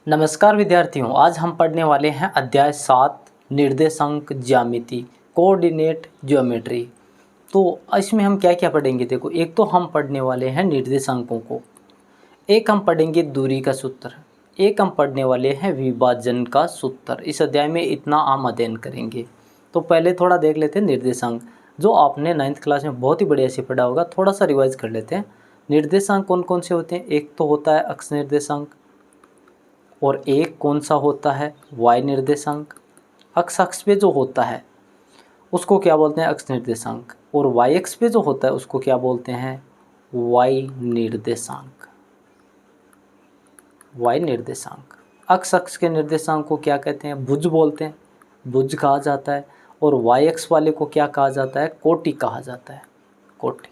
नमस्कार विद्यार्थियों, आज हम पढ़ने वाले हैं अध्याय 7 निर्देशांक ज्यामिति कोऑर्डिनेट ज्योमेट्री। तो इसमें हम क्या क्या पढ़ेंगे? देखो, एक तो हम पढ़ने वाले हैं निर्देशांकों को, एक हम पढ़ेंगे दूरी का सूत्र, एक हम पढ़ने वाले हैं विभाजन का सूत्र। इस अध्याय में इतना हम अध्ययन करेंगे। तो पहले थोड़ा देख लेते हैं निर्देशांक, जो आपने 9th क्लास में बहुत ही बढ़िया से पढ़ा होगा। थोड़ा सा रिवाइज कर लेते हैं। निर्देशांक कौन कौन से होते हैं? एक तो होता है अक्ष निर्देशांक, और एक कौन सा होता है? वाई निर्देशांक। अक्ष पे जो होता है उसको क्या बोलते हैं? अक्ष निर्देशांक। और वाई अक्ष पे जो होता है उसको क्या बोलते हैं? वाई निर्देशांक। वाई निर्देशांक। अक्ष के निर्देशांक को क्या कहते हैं? भुज बोलते हैं, भुज कहा जाता है। और वाई अक्ष वाले को क्या कहा जाता है? कोटि कहा जाता है, कोटि।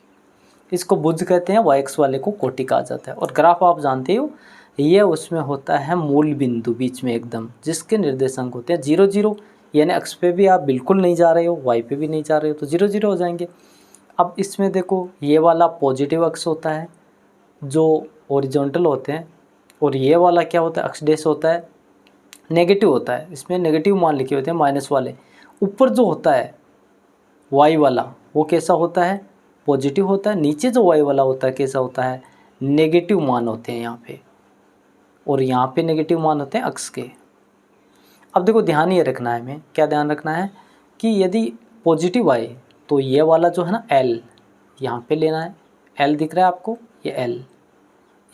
इसको भुज कहते हैं, वाई अक्ष वाले को कोटि कहा जाता है। और ग्राफ आप जानते हो, ये उसमें होता है मूल बिंदु बीच में एकदम, जिसके निर्देशांक होते हैं 0 0, यानी अक्ष पे भी आप बिल्कुल नहीं जा रहे हो, वाई पे भी नहीं जा रहे हो, तो 0 0 हो जाएंगे। अब इसमें देखो, ये वाला पॉजिटिव अक्ष होता है जो हॉरिजॉन्टल होते हैं, और ये वाला क्या होता है? अक्ष डेश होता है, नेगेटिव होता है। इसमें नेगेटिव मान लिखे होते हैं, माइनस वाले। ऊपर जो होता है वाई वाला, वो कैसा होता है? पॉजिटिव होता है। नीचे जो वाई वाला होता है कैसा होता है? नेगेटिव मान होते हैं यहाँ पे, और यहाँ पे नेगेटिव मान होते हैं अक्ष के। अब देखो, ध्यान ये रखना है, हमें क्या ध्यान रखना है कि यदि पॉजिटिव आए तो ये वाला जो है ना एल, यहाँ पे लेना है। एल दिख रहा है आपको? ये एल,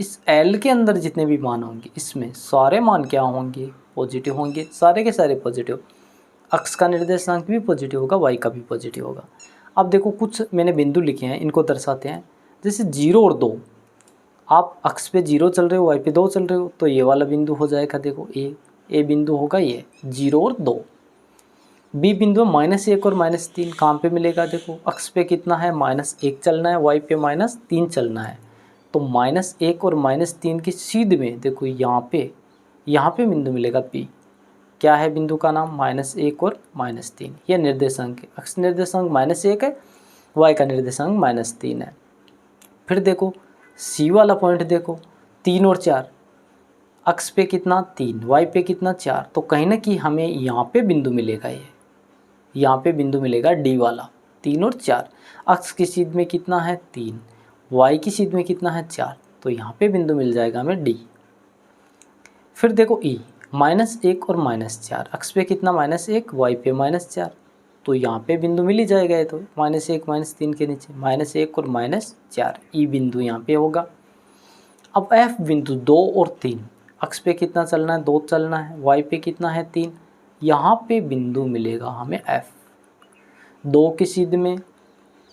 इस एल के अंदर जितने भी मान होंगे इसमें सारे मान क्या होंगे? पॉजिटिव होंगे, सारे के सारे पॉजिटिव। अक्ष का निर्देशांक भी पॉजिटिव होगा, वाई का भी पॉजिटिव होगा। अब देखो, कुछ मैंने बिंदु लिखे हैं, इनको दर्शाते हैं। जैसे 0 और 2, आप अक्ष पे 0 चल रहे हो, वाई पे 2 चल रहे हो, तो ये वाला बिंदु हो जाएगा। देखो, ए बिंदु होगा ये 0 और 2। बी बिंदु -1 और -3 कहाँ पे मिलेगा? देखो, अक्ष पे कितना है? -1 चलना है, वाई पे -3 चलना है। तो -1 और -3 की सीध में देखो, यहाँ पे बिंदु मिलेगा पी। क्या है बिंदु का नाम? -1 और -3। यह निर्देशांक है। अक्ष निर्देशांक -1 है, वाई का निर्देशांक -3 है। फिर देखो, सी वाला पॉइंट देखो, 3 और 4। अक्ष पे कितना? 3, वाई पे कितना? 4। तो कहीं ना कि हमें यहाँ पे बिंदु मिलेगा, यहाँ पे बिंदु मिलेगा डी वाला, 3 और 4। अक्ष की सीध में कितना है? 3, वाई की सीध में कितना है? 4। तो यहाँ पे बिंदु मिल जाएगा हमें डी। फिर देखो ई, -1 और -4। अक्ष पे कितना? -1, वाई पे -4। तो यहाँ पे बिंदु मिल ही जाएगा। ये तो -1 -3 के नीचे -1 और -4, ई बिंदु यहाँ पे होगा। अब एफ बिंदु 2 और 3, अक्ष पे कितना चलना है? 2 चलना है, वाई पे कितना है? 3। यहाँ पे बिंदु मिलेगा हमें एफ, 2 की सीध में,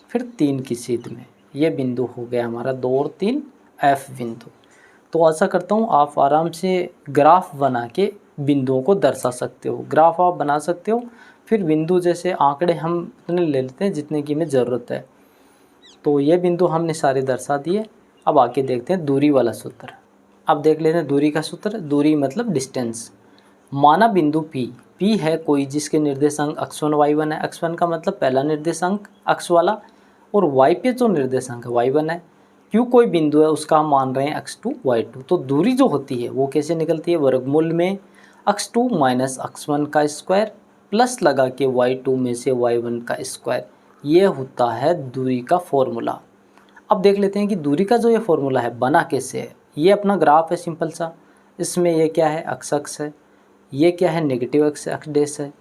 फिर 3 की सीध में। ये बिंदु हो गया हमारा 2 और 3, एफ बिंदु। तो आशा करता हूँ आप आराम से ग्राफ बना के बिंदुओं को दर्शा सकते हो। ग्राफ आप बना सकते हो, फिर बिंदु जैसे आंकड़े हम उतने ले लेते हैं जितने की हमें ज़रूरत है। तो ये बिंदु हमने सारे दर्शा दिए। अब आके देखते हैं दूरी वाला सूत्र। अब देख लेते हैं दूरी का सूत्र। दूरी मतलब डिस्टेंस। माना बिंदु P है कोई जिसके निर्देशांक x1 y1 है। x1 का मतलब पहला निर्देशांक अक्ष वाला, और y पे जो निर्देशांक है y1 है। Q कोई बिंदु है, उसका हम मान रहे हैं x2 y2। तो दूरी जो होती है वो कैसे निकलती है? वर्गमूल में x2 माइनस x1 का स्क्वायर प्लस लगा के y2 में से y1 का स्क्वायर। ये होता है दूरी का फॉर्मूला। अब देख लेते हैं कि दूरी का जो ये फॉर्मूला है बना कैसे है। ये अपना ग्राफ है सिंपल सा। इसमें ये क्या है? अक्ष है। ये क्या है? नेगेटिव अक्ष डैश है।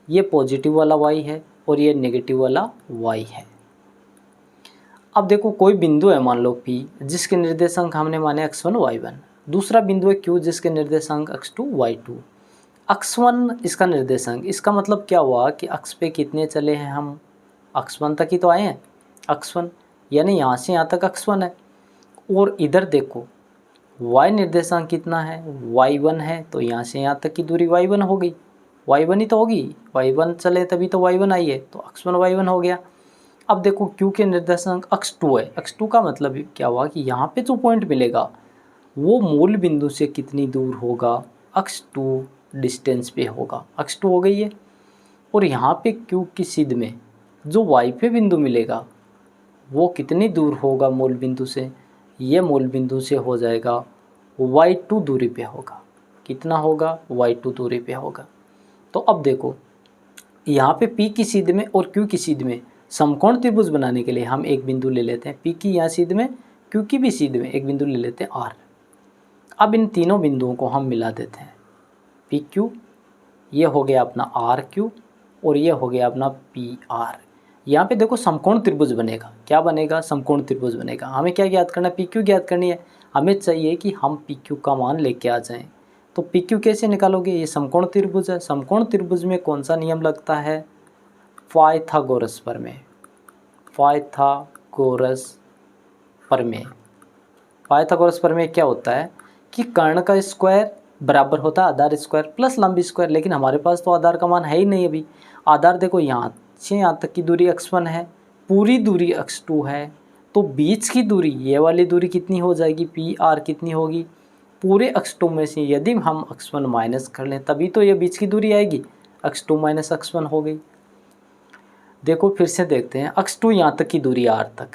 ये पॉजिटिव वाला y है, और ये नेगेटिव वाला y है। अब देखो, कोई बिंदु है मान लो P, जिसके निर्देशांक हमने माने x1 y1। दूसरा बिंदु है Q, जिसके निर्देशांक x2 y2। x1 इसका निर्देशांक, इसका मतलब क्या हुआ कि अक्ष पे कितने चले हैं हम? x1 तक ही तो आए हैं। x1 यानी यहाँ से यहाँ तक x1 है। और इधर देखो, y निर्देशांक कितना है? y1 है। तो यहाँ से यहाँ तक की दूरी y1 हो गई। y1 ही तो होगी, y1 चले तभी तो y1 आई है, तो x1 y1 हो गया। अब देखो, q के निर्देशांक x2 है। x2 का मतलब क्या हुआ कि यहाँ पे जो पॉइंट मिलेगा वो मूल बिंदु से कितनी दूर होगा? x2 डिस्टेंस पे होगा। x2 हो गई है। और यहाँ पे q की सीध में जो y पे बिंदु मिलेगा वो कितनी दूर होगा मूल बिंदु से? ये मूल बिंदु से हो जाएगा y2 दूरी पे होगा। कितना होगा, y2 दूरी पे होगा। तो अब देखो यहाँ पे P की सीध में और Q की सीध में समकोण त्रिभुज बनाने के लिए हम एक बिंदु ले लेते हैं, P की यहाँ सीध में, Q की भी सीध में एक बिंदु ले लेते हैं R। अब इन तीनों बिंदुओं को हम मिला देते हैं, PQ, ये हो गया अपना RQ और ये हो गया अपना PR। यहाँ पे देखो समकोण त्रिभुज बनेगा, क्या बनेगा, समकोण त्रिभुज बनेगा। हमें क्या ज्ञात करना है, PQ ज्ञात करनी है। हमें चाहिए कि हम PQ का मान लेके आ जाएं। तो PQ कैसे निकालोगे, ये समकोण त्रिभुज है, समकोण त्रिभुज में कौन सा नियम लगता है, पाइथागोरस प्रमेय, पाइथागोरस प्रमेय। पाइथागोरस प्रमेय क्या होता है कि कर्ण का स्क्वायर बराबर होता है आधार स्क्वायर प्लस लंबी स्क्वायर, लेकिन हमारे पास तो आधार का मान है ही नहीं अभी। आधार देखो यहाँ से यहाँ तक की दूरी x1 है, पूरी दूरी x2 है, तो बीच की दूरी ये वाली दूरी कितनी हो जाएगी, PR कितनी होगी, पूरे x2 में से यदि हम x1 माइनस कर लें तभी तो ये बीच की दूरी आएगी, x2 माइनस x1 हो गई। देखो फिर से देखते हैं, x2 यहाँ तक की दूरी R तक,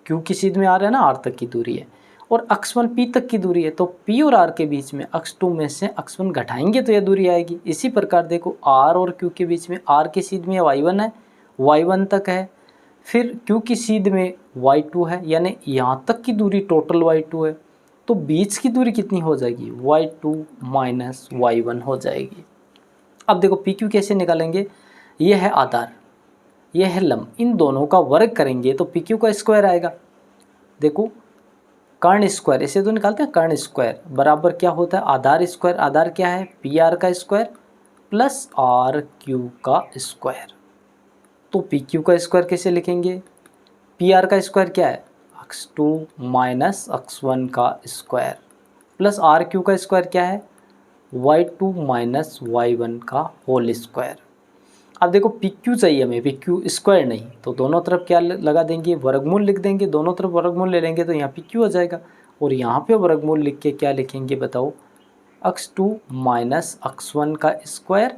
Q की सीध में R है ना, R तक की दूरी है, और x1 P तक की दूरी है, तो P और R के बीच में x2 में से x1 घटाएंगे तो यह दूरी आएगी। इसी प्रकार देखो R और Q के बीच में R की सीध में y1 है, y1 तक है, फिर Q की सीध में y2 है, यानी यहाँ तक की दूरी टोटल y2 है, तो बीच की दूरी कितनी हो जाएगी, y2 माइनस y1 हो जाएगी। अब देखो PQ कैसे निकालेंगे, ये है आधार, ये है लंब, इन दोनों का वर्ग करेंगे तो PQ का स्क्वायर आएगा। देखो कर्ण स्क्वायर, इसे तो निकालते हैं, कर्ण स्क्वायर बराबर क्या होता है, आधार स्क्वायर, आधार क्या है, PR का स्क्वायर प्लस RQ का स्क्वायर। तो PQ का स्क्वायर कैसे लिखेंगे, PR का स्क्वायर क्या है, x2 माइनस x1 का स्क्वायर प्लस RQ का स्क्वायर क्या है, y2 माइनस y1 का होल स्क्वायर। अब देखो PQ चाहिए हमें, PQ स्क्वायर नहीं, तो दोनों तरफ क्या लगा देंगे, वर्गमूल लिख देंगे, दोनों तरफ वर्गमूल ले लेंगे तो यहाँ PQ हो जाएगा, और यहाँ पे वर्गमूल लिख के क्या लिखेंगे बताओ, x2 माइनस x1 का square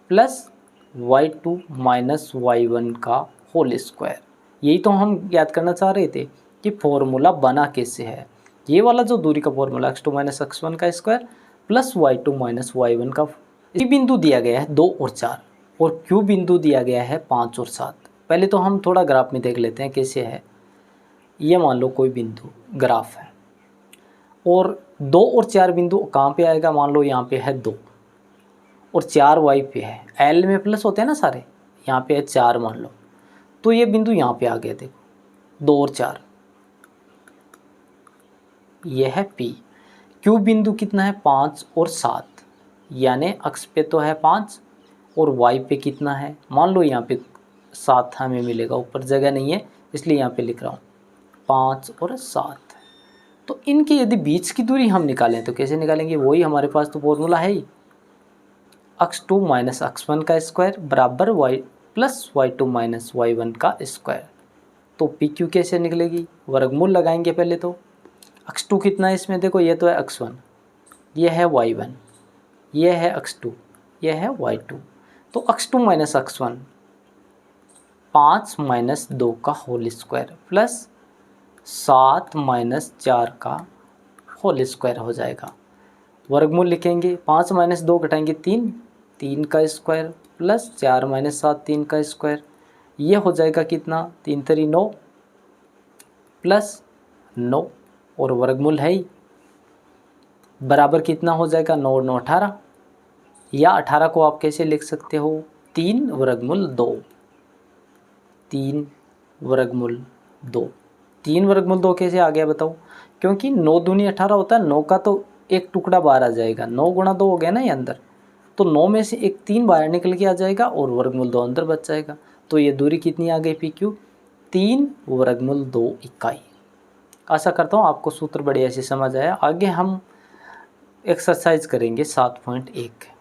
plus y2 minus y1 का होल स्क्वायर। यही तो हम याद करना चाह रहे थे कि फॉर्मूला बना कैसे है। ये वाला जो दूरी का फॉर्मूला x2 माइनस x1 का square plus y2 minus y1 का, ये बिंदु दिया गया है 2 और 4 और Q बिंदु दिया गया है 5 और 7। पहले तो हम थोड़ा ग्राफ में देख लेते हैं कैसे है। ये मान लो कोई बिंदु ग्राफ है और 2 और 4 बिंदु कहाँ पे आएगा, मान लो यहाँ पे है 2 और 4 Y पे है, L में प्लस होते हैं ना सारे, यहाँ पे है 4 मान लो, तो ये बिंदु यहाँ पे आ गए, देखो 2 और 4, ये है P। Q बिंदु कितना है 5 और 7, यानी अक्ष पे तो है 5 और y पे कितना है, मान लो यहाँ पे 7 हमें मिलेगा, ऊपर जगह नहीं है इसलिए यहाँ पे लिख रहा हूँ 5 और 7। तो इनकी यदि बीच की दूरी हम निकालें तो कैसे निकालेंगे, वही हमारे पास तो फॉर्मूला है ही, x2 माइनस x1 का स्क्वायर बराबर y plus y2 minus y1 का स्क्वायर। तो PQ कैसे निकलेगी, वर्गमूल लगाएंगे पहले तो, x2 कितना है इसमें, देखो ये तो है x1, ये है y1, ये है x2, ये है y2, तो x2 माइनस x1 5 माइनस 2 का होल स्क्वायर प्लस 7 माइनस 4 का होल स्क्वायर हो जाएगा। वर्गमूल लिखेंगे, 5 माइनस 2 घटाएंगे 3, 3 का स्क्वायर प्लस 4 माइनस 7 3 का स्क्वायर, ये हो जाएगा कितना, 3 3 9 प्लस 9 और वर्गमूल है ही, बराबर कितना हो जाएगा, 9 9 18, या 18 को आप कैसे लिख सकते हो, 3 वर्गमूल 2, 3 वर्गमूल 2। 3 वर्गमूल 2 कैसे आ गया बताओ, क्योंकि 9 दूनी 18 होता है, 9 का तो एक टुकड़ा बाहर आ जाएगा, 9 गुणा 2 हो गया ना ये अंदर, तो 9 में से एक 3 बाहर निकल के आ जाएगा और वर्गमूल 2 अंदर बच जाएगा। तो ये दूरी कितनी आ गई PQ, 3 वर्गमूल 2 इकाई। आशा करता हूँ आपको सूत्र बढ़िया से समझ आया। आगे हम एक्सरसाइज करेंगे 7.1।